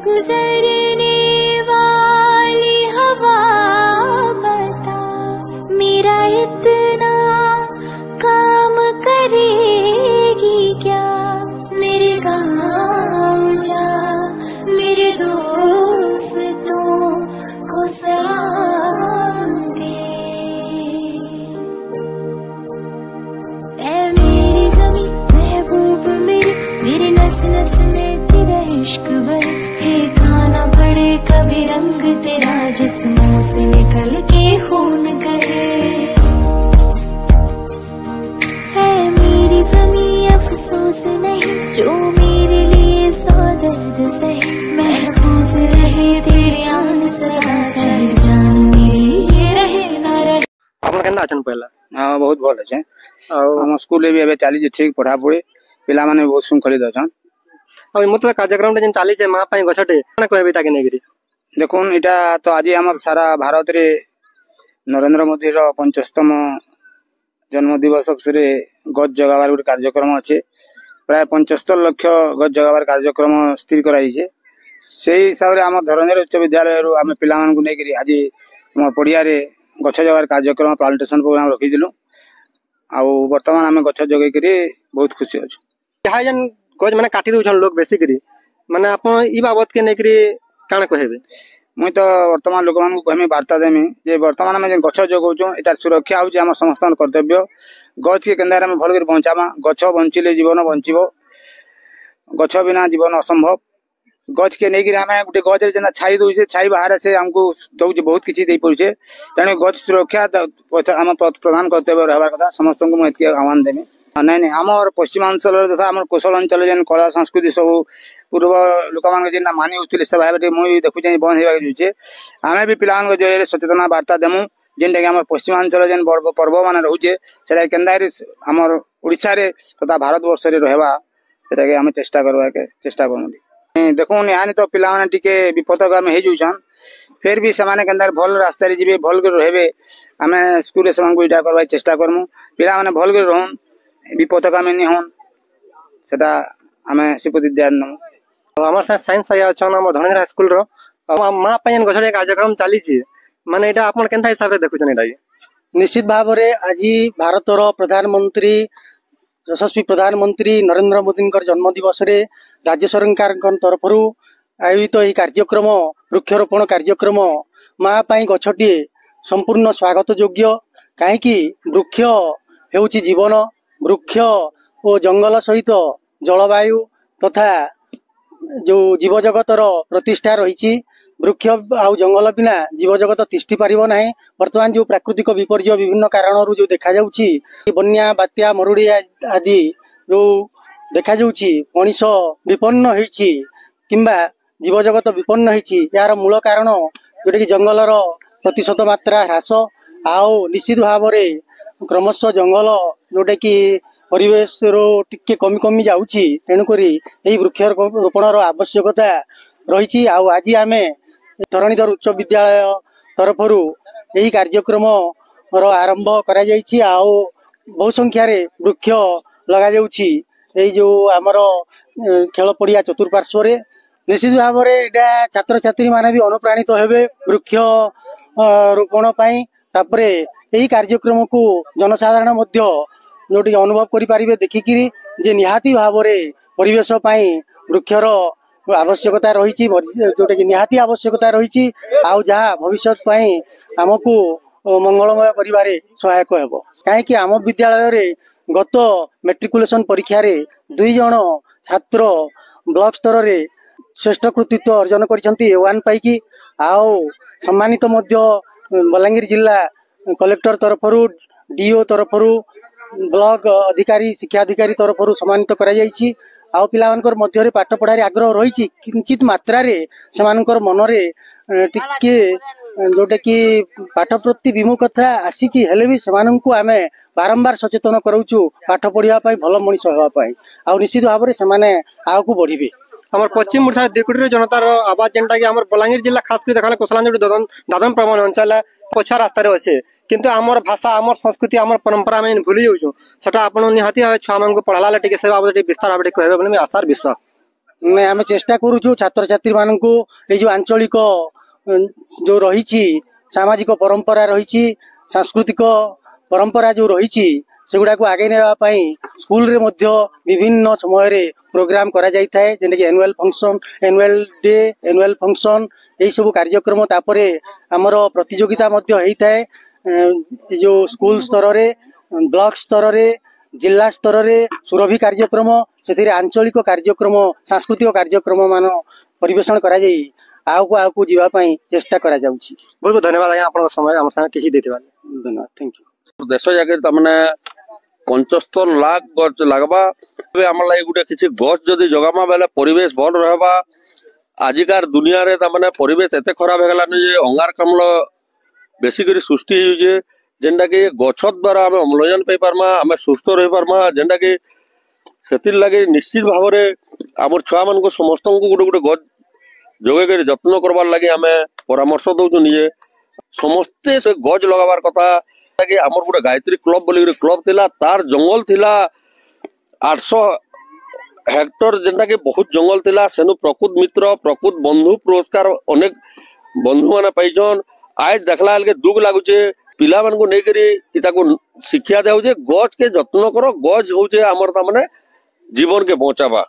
गुजरने वाली हवा बता, मेरा इतना काम करेगी क्या। मेरे गाँव जा, मेरे दोस्तों को सलाम दे। ऐ मेरी ज़मीं महबूब मेरी, मेरे नस नस में तेरा इश्क भरे। फेंकाना पड़े कभी रंग तेरा, जिस्मों से निकल के खून कहे। है मेरी ज़मीं अफसोस नहीं, जो मेरे लिए सौ दर्द सहे। महफूज रहे तेरे आन सदा, चाहे जान मेरी ये रहे ना रहे। आपन केंदा अछन पहला? हां बहुत भल अछि। हम स्कूल भी एबे चाली ठीक पढ़ा पड़े, पिला माने बहुत सुंखलित अछन। अब मतलब कार्यक्रम जेन चाली छै मां पई गछटे कोन कहबे ताके नेगिरी। देखुन इटा तो आज हमर सारा भारत रे नरेंद्र मोदी रो 50तम जन्म दिवस अवसरे गछ जगावार गुटे कार्यक्रम अछि। प्राय 75 लाख गछ जगावार कार्यक्रम स्थिर कराई छै। सेही हिसाब रे हमर धरनेर उच्च विद्यालय रो हम पिला मान को नेगिरी आज हमर पड़िया रे गछ जगावार कार्यक्रम प्लांटेशन प्रोग्राम रखि दिलु। आ वर्तमान हम गछ जगै करी बहुत खुशी अछि। जहा जन गछ माने काटी दउछन लोग बेसी करी, माने आपण ई बाबत के नेकरी काना कहबे। मुई तो वर्तमान लोक मान को कहमी वार्ता देमी जे वर्तमान में गछ जगौछु एतार सुरक्षा होची हम समस्त कर्तव्य। गछ के केंदार हम भल कर बचामा, गछ बंचिले जीवन बंचिबो, गछ बिना जीवन असंभव। गछ के नेकी हम गुटे गछ जेना छाई दउछे, छाई बाहर से हमको दउछे बहुत किछि देई पड़छे। तेने गछ सुरक्षा हम प्रधान कर्तव्य रहबार कथा। समस्त को मु एति आह्वान देमी। नहीं नहीं हमर पश्चिमांचल तथा हमर कोशल अंचल जेन कला संस्कृति सब पूर्व लोक मान जेन मानी होतिले से भाबे मुई देखु जे बंद हेबा जुचे। हमें भी पिलान को जे सचेतना वार्ता देमु जेन के हमर पश्चिमांचल जेन पर्व माने रहउचे सेटा केंदारी हमर ओडिसा रे तथा भारत वर्ष रे रहबा सेटा के हम चेष्टा करबा के चेष्टा करमु। देखो निहानी तो पिला माने टिके विपदक हम हे जुछन, फिर भी समाने केंदार भल रास्ता रे जिबे भल कर रहबे। हमें स्कूल रे समान को इटा करबा चेष्टा करमु। पिला माने भल कर रहन, विपदक हम नि होन सेटा हमें सिपति ध्यान न। हमर साइंस आया छन हम धनेरा स्कूल रो मां पयन गछडे कार्यक्रम चाली छी, माने एटा आपण केनता हिसाब रे देखुछन एटा। निश्चित भाव रे आज भारत रो प्रधानमंत्री यशस्वी प्रधानमंत्री नरेंद्र मोदी जन्म दिवस रे राज्य सरकार तरफ आयोजित यह कार्यक्रम वृक्षरोपण कार्यक्रम माँ पाई गछटी संपूर्ण स्वागत योग्य। कहीं वृक्ष हेउची जीवन, वृक्ष और जंगल सहित जलवायु तथा जो जीव जगतर प्रतिष्ठा रही। वृक्ष आउ जंगल बिना जीव जगत तिष्ठि पारिबो नाही। वर्तमान जो प्राकृतिक विपर्य विभिन्न कारणरू जो देखा जाउची, बन्या बात्या मरुड़ी आदि जो देखा जाउची, मनीष विपन्न होईची किंबा जीव जगत विपन्न होईची, यार मूल कारण जोटा कि जंगलर प्रतिशत मात्रा ह्रास आउ निश्चित भाव में क्रमशः जंगल जोटा कि परिवेश रो टिके कमी कमी जाउची। तेणुकरी यही वृक्षरोपणर आवश्यकता रही। आज आम धरणीधर उच्च विद्यालय तरफ यही कार्यक्रम आरंभ करा जायछि। बहु संख्यार वृक्ष लगा जाउछि यही जो आमर खेल पड़िया चतुर्पार्श्व निश्चित भाव में छात्र छात्री माने भी अनुप्राणित हेबे वृक्ष रोपण पाई। तापरे यही कार्यक्रम को जनसाधारण मध्य जोटी अनुभव करि पारिबे देखिकिरी जे निहाती भाव में परिवेश पाई वृक्षर आवश्यकता रही, जोटा कि निहाती आवश्यकता रही। आउ जहाँ भविष्य पाई आमको मंगलमय करिबारे सहायक हेबो। कहीं आम विद्यालय रे गत मेट्रिकुलेशन परीक्षा रे 2 जन छात्र ब्लॉक स्तर रे श्रेष्ठ कृतित्व अर्जन करिसंती A1 पाइकी। आउ सम्मानित मध्य बलांगीर जिला कलेक्टर तरफरु, डीओ तरफरु, ब्लॉक अधिकारी शिक्षा अधिकारी तरफरु सम्मानित करा जायछि। आउ पिलामानकर मध्य रे पाठ पढ़ारे आग्रह रही, किंचित मात्रा रे सेमानकर मनरे टिके जोटा कि पाठ प्रति विमुखता आसीछि, हेले भी सेमानंकु आमे बारंबार सचेतन करूछु पाठ पढ़िया पाई, भल मनीष होवा पाई। आउ निश्चित भाव में सेमाने आगु बढ़िबे। हमर पश्चिम ओडिशा देकुटी जनतार आवाज जेनटा कि हमर बलांगीर जिला खास कर देखा कोसलांजोड़ी दादन प्रमाण अंचल पछा रास्ता रे अच्छे, किंतु हमर भाषा हमर संस्कृति हमर परंपरा में भूली जाउछु। सेटा आपण निहाती छुआ मानक पढ़ाला टिके से बाबत विस्तार भाबे कहबे बोले आशार विश्वास। ଆମେ ଚେଷ୍ଟା କରୁଛୁ ଛାତ୍ରଛାତ୍ରୀ ମାନଙ୍କୁ ଏଇ ଯୋଉ ଆଞ୍ଚଳିକ ଯୋଉ ରହିଛି ସାମାଜିକ ପରମ୍ପରା ରହିଛି ସାଂସ୍କୃତିକ ପରମ୍ପରା ଯୋଉ ରହିଛି ସେଗୁଡାକୁ ଆଗେଇ ନେବା ପାଇଁ ସ୍କୁଲରେ ମଧ୍ୟ ବିଭିନ୍ନ ସମୟରେ ପ୍ରୋଗ୍ରାମ କରାଯାଇଥାଏ ଯେମିତିକି annual function annual day annual function ଏଇ ସବୁ କାର୍ଯ୍ୟକ୍ରମ ତାପରେ ଆମର ପ୍ରତିଯୋଗିତା ମଧ୍ୟ ହେଇଥାଏ ଏ ଯୋଉ ସ୍କୁଲ ସ୍ତରରେ ବ୍ଲକ ସ୍ତରରେ जिला स्तर रे सुरभि कार्यक्रम से आंचलिक कार्यक्रम सांस्कृतिक कार्यक्रम मान परिवेषण करा जाई आगु जीवाई चेष्टा करा जाउछि। बहुत बहुत धन्यवाद आज्ञा आपन समय हम संग किछि देथिबा धन्यवाद थैंक यू। देश जाके तमने 75 लाख गछ लागबा हमर लागि गुटे किछि गछ जदी जगामा बेले परिवेश भल रहबा। आजिकार दुनिया रे तमने परिवेश एते खराब हे गलानी जे अंगारकाम्ल बेसी करी सृष्टि हो जे जेंडा कि गछ द्वारा आम अम्लजान पाई पारमा आम सुस्थ रही पारमा जेंडा कि सेतिर लगे निश्चित भाव में आम छुआ मान समस्त को गोटे गोटे गछ जोगे कर जत्न करवार लगे आम परामर्श दौचु निजे समस्ते से गछ लगाबार कथा कि आम गोटे गायत्री क्लब बोली क्लब थिला तार जंगल थिला 800 हेक्टर जेंटा कि बहुत जंगल थिला सेनु प्रकृत मित्र प्रकृत बंधु पुरस्कार अनेक बंधु माने पाइछन। आज देखला के दुख लागुचे पिला मान को नहीं शिक्षा दिया गछ के जत्न कर गछ हूँ आमर जीवन के बचावा।